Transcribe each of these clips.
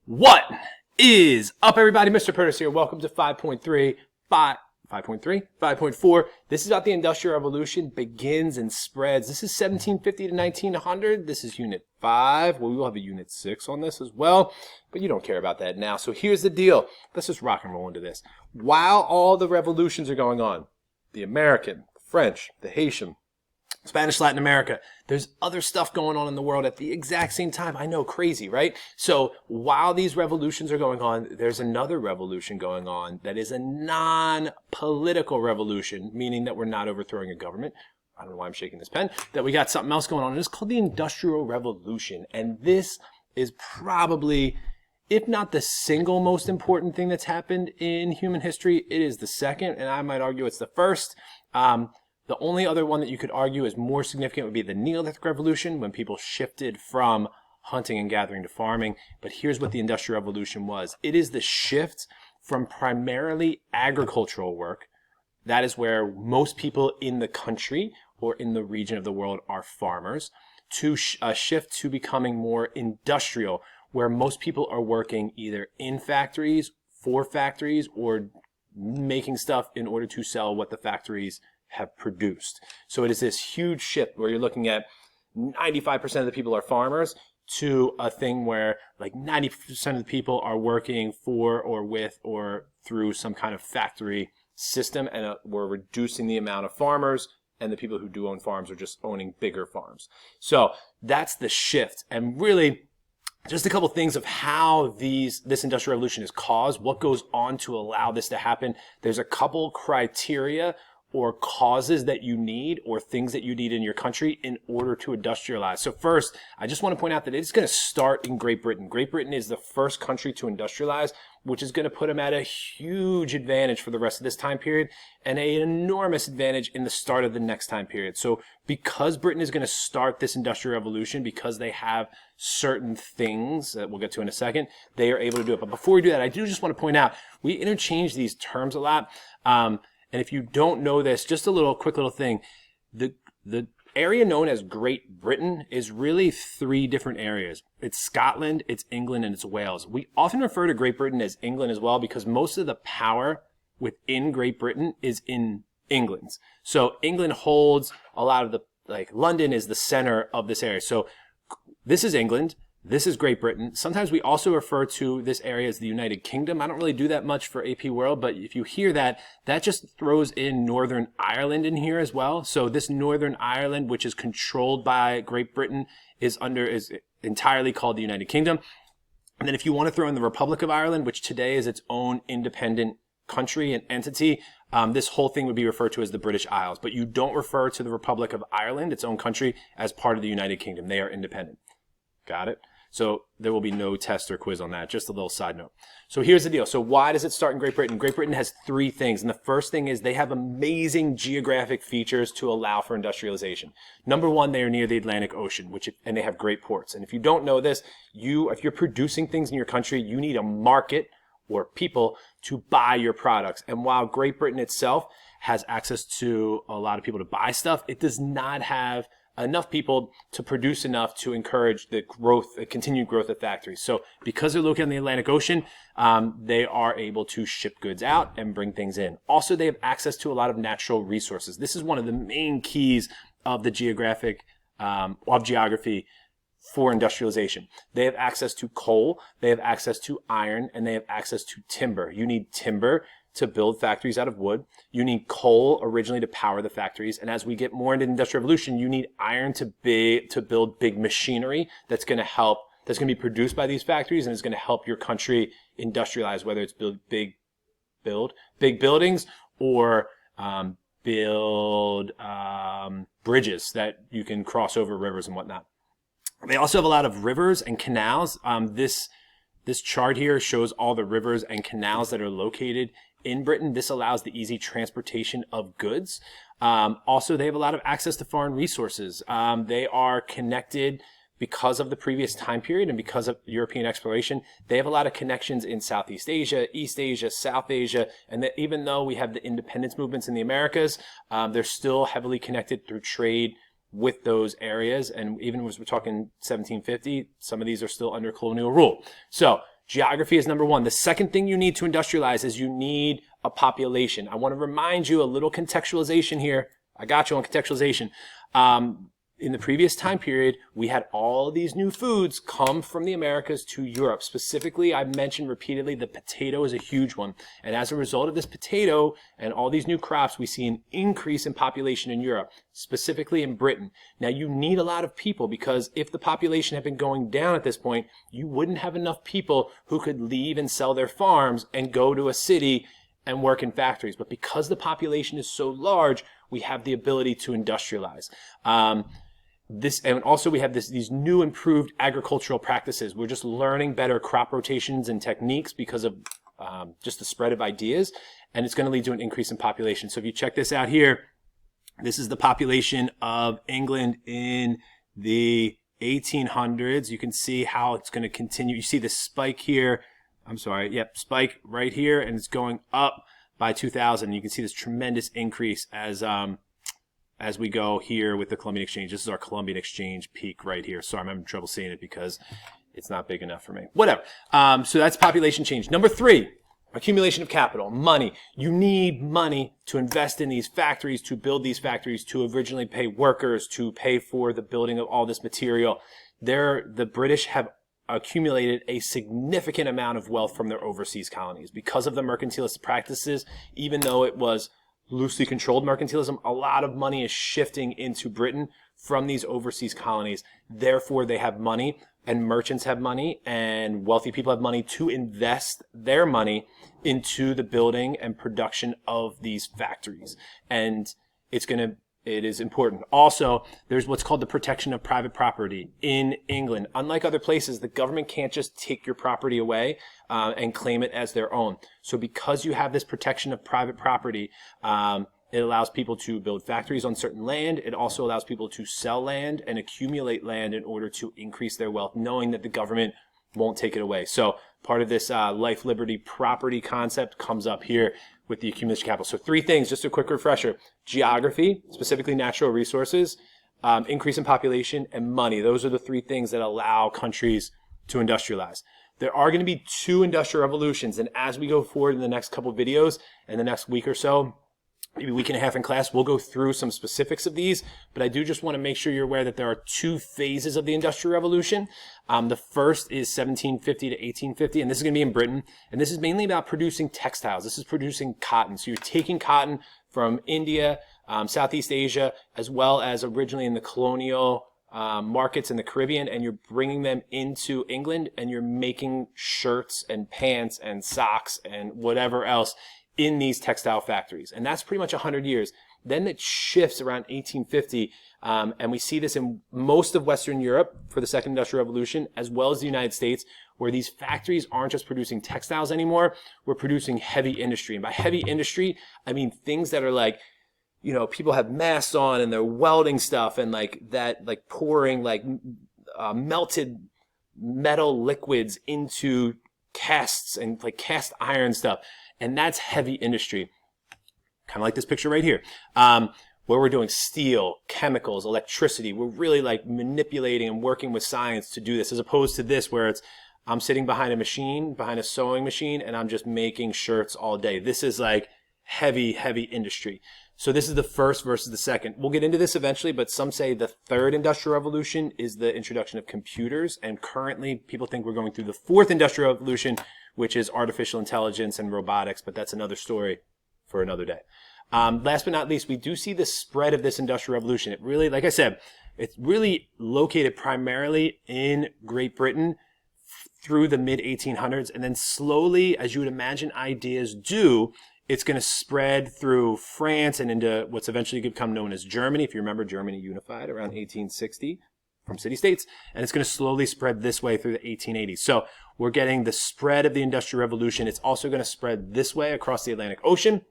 What is up, everybody? Mr. Purtis here. Welcome to 5.4. This is about the Industrial Revolution begins and spreads. This is 1750 to 1900. This is Unit 5. Well, we will have a Unit 6 on this as well, but you don't care about that now. So here's the deal. Let's just rock and roll into this. While all the revolutions are going on, the American, the French, the Haitian, Spanish, Latin America, there's other stuff going on in the world at the exact same time. I know, crazy, right? So while these revolutions are going on, there's another revolution going on that is a non-political revolution, meaning that we're not overthrowing a government. I don't know why I'm shaking this pen. That we got something else going on, and it's called the Industrial Revolution. And this is probably, if not the single most important thing that's happened in human history, it is the second, and I might argue it's the first. The only other one that you could argue is more significant would be the Neolithic Revolution, when people shifted from hunting and gathering to farming. But here's what the Industrial Revolution was. It is the shift from primarily agricultural work, that is where most people in the country or in the region of the world are farmers, to a shift to becoming more industrial, where most people are working either in factories, for factories, or making stuff in order to sell what the factories have produced. So it is this huge shift where you're looking at 95% of the people are farmers to a thing where like 90% of the people are working for or with or through some kind of factory system, and we're reducing the amount of farmers, and the people who do own farms are just owning bigger farms. So that's the shift. And really, just a couple things of how this Industrial Revolution is caused, what goes on to allow this to happen. There's a couple criteria or causes that you need or things that you need in your country in order to industrialize. So first, I just want to point out that it's going to start in Great Britain. Great Britain is the first country to industrialize, which is going to put them at a huge advantage for the rest of this time period and an enormous advantage in the start of the next time period. So because Britain is going to start this Industrial Revolution, because they have certain things that we'll get to in a second, they are able to do it. But before we do that, I do just want to point out, we interchange these terms a lot. And if you don't know this, just a quick little thing, the area known as Great Britain is really three different areas. It's Scotland, it's England, and it's Wales. We often refer to Great Britain as England as well because most of the power within Great Britain is in England. So England holds a lot of London is the center of this area. So this is England. This is Great Britain. Sometimes we also refer to this area as the United Kingdom. I don't really do that much for AP World, but if you hear that, that just throws in Northern Ireland in here as well. So this Northern Ireland, which is controlled by Great Britain, is entirely called the United Kingdom. And then if you want to throw in the Republic of Ireland, which today is its own independent country and entity, this whole thing would be referred to as the British Isles. But you don't refer to the Republic of Ireland, its own country, as part of the United Kingdom. They are independent. Got it? So there will be no test or quiz on that. Just a little side note. So here's the deal. So why does it start in Great Britain? Great Britain has three things. And the first thing is they have amazing geographic features to allow for industrialization. Number one, they are near the Atlantic Ocean, and they have great ports. And if you don't know this, if you're producing things in your country, you need a market or people to buy your products. And while Great Britain itself has access to a lot of people to buy stuff, it does not have enough people to produce enough to encourage the continued growth of factories. So because they're located in the Atlantic Ocean, they are able to ship goods out and bring things in. Also, they have access to a lot of natural resources. This is one of the main keys of the geography for industrialization. They have access to coal, they have access to iron, and they have access to timber. You need timber to build factories out of wood. You need coal originally to power the factories. And as we get more into the Industrial Revolution, you need iron to build big machinery that's going to be produced by these factories and is going to help your country industrialize, whether it's build big buildings or build bridges that you can cross over rivers and whatnot. They also have a lot of rivers and canals. This chart here shows all the rivers and canals that are located in Britain. This allows the easy transportation of goods. Also, they have a lot of access to foreign resources. They are connected because of the previous time period and because of European exploration. They have a lot of connections in Southeast Asia, East Asia, South Asia, and that even though we have the independence movements in the Americas, they're still heavily connected through trade with those areas. And even as we're talking 1750, some of these are still under colonial rule. So Geography is number one. The second thing you need to industrialize is you need a population. I want to remind you a little contextualization here. I got you on contextualization. In the previous time period, we had all these new foods come from the Americas to Europe. Specifically, I mentioned repeatedly the potato is a huge one. And as a result of this potato and all these new crops, we see an increase in population in Europe, specifically in Britain. Now, you need a lot of people because if the population had been going down at this point, you wouldn't have enough people who could leave and sell their farms and go to a city and work in factories. But because the population is so large, we have the ability to industrialize. And also we have these new improved agricultural practices. We're just learning better crop rotations and techniques because of just the spread of ideas, and it's going to lead to an increase in population. So if you check this out here, this is the population of England in the 1800s. You can see how it's going to continue. You see the spike here. I'm sorry. Yep, spike right here, and it's going up by 2000. You can see this tremendous increase as we go here with the Columbian Exchange. This is our Columbian Exchange peak right here. Sorry, I'm having trouble seeing it because it's not big enough for me. Whatever. So that's population change. Number three, accumulation of capital, money. You need money to invest in these factories, to build these factories, to originally pay workers, to pay for the building of all this material. The British have accumulated a significant amount of wealth from their overseas colonies because of the mercantilist practices. Even though it was loosely controlled mercantilism, a lot of money is shifting into Britain from these overseas colonies. Therefore, they have money, and merchants have money, and wealthy people have money to invest their money into the building and production of these factories. And it is important. Also, there's what's called the protection of private property in England. Unlike other places, the government can't just take your property away and claim it as their own. So because you have this protection of private property, it allows people to build factories on certain land. It also allows people to sell land and accumulate land in order to increase their wealth, knowing that the government won't take it away. So part of this life, liberty, property concept comes up here with the accumulation of capital. So three things, just a quick refresher: geography, specifically natural resources, increase in population, and money. Those are the three things that allow countries to industrialize. There are going to be two industrial revolutions, and as we go forward in the next couple of videos, in the next week or so, maybe a week and a half in class, we'll go through some specifics of these, but I do just want to make sure you're aware that there are two phases of the Industrial Revolution. The first is 1750 to 1850, and this is going to be in Britain, and this is mainly about producing textiles. This is producing cotton. So you're taking cotton from India, Southeast Asia, as well as originally in the colonial markets in the Caribbean, and you're bringing them into England, and you're making shirts and pants and socks and whatever else in these textile factories. And that's pretty much 100 years. Then it shifts around 1850, and we see this in most of Western Europe for the Second Industrial Revolution, as well as the United States, where these factories aren't just producing textiles anymore, we're producing heavy industry. And by heavy industry, I mean things that are like, you know, people have masks on and they're welding stuff and like that, like pouring like melted metal liquids into casts and like cast iron stuff. And that's heavy industry. Kind of like this picture right here, where we're doing steel, chemicals, electricity. We're really like manipulating and working with science to do this, as opposed to this where it's, I'm sitting behind a machine, behind a sewing machine, and I'm just making shirts all day. This is like heavy, heavy industry. So this is the first versus the second. We'll get into this eventually, but some say the third industrial revolution is the introduction of computers. And currently people think we're going through the fourth industrial revolution, which is artificial intelligence and robotics, but that's another story for another day. Last but not least, we do see the spread of this industrial revolution. It really, like I said, it's really located primarily in Great Britain through the mid-1800s, and then slowly, as you would imagine ideas do, it's going to spread through France and into what's eventually going to become known as Germany. If you remember, Germany unified around 1860 from city-states, and it's going to slowly spread this way through the 1880s. So we're getting the spread of the Industrial Revolution. It's also going to spread this way across the Atlantic Ocean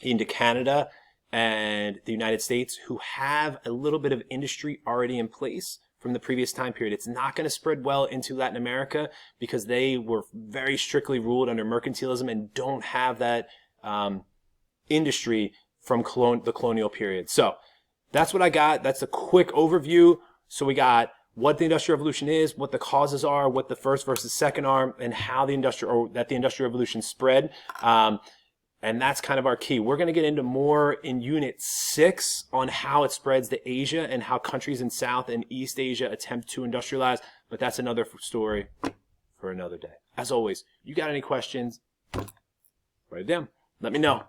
into Canada and the United States, who have a little bit of industry already in place from the previous time period. It's not going to spread well into Latin America because they were very strictly ruled under mercantilism and don't have that industry from the colonial period. So that's what I got. That's a quick overview. So we got what the Industrial Revolution is, what the causes are, what the first versus second are, and how the Industrial Revolution spread. And that's kind of our key. We're going to get into more in Unit 6 on how it spreads to Asia and how countries in South and East Asia attempt to industrialize. But that's another story for another day. As always, you got any questions, write it down. Let me know.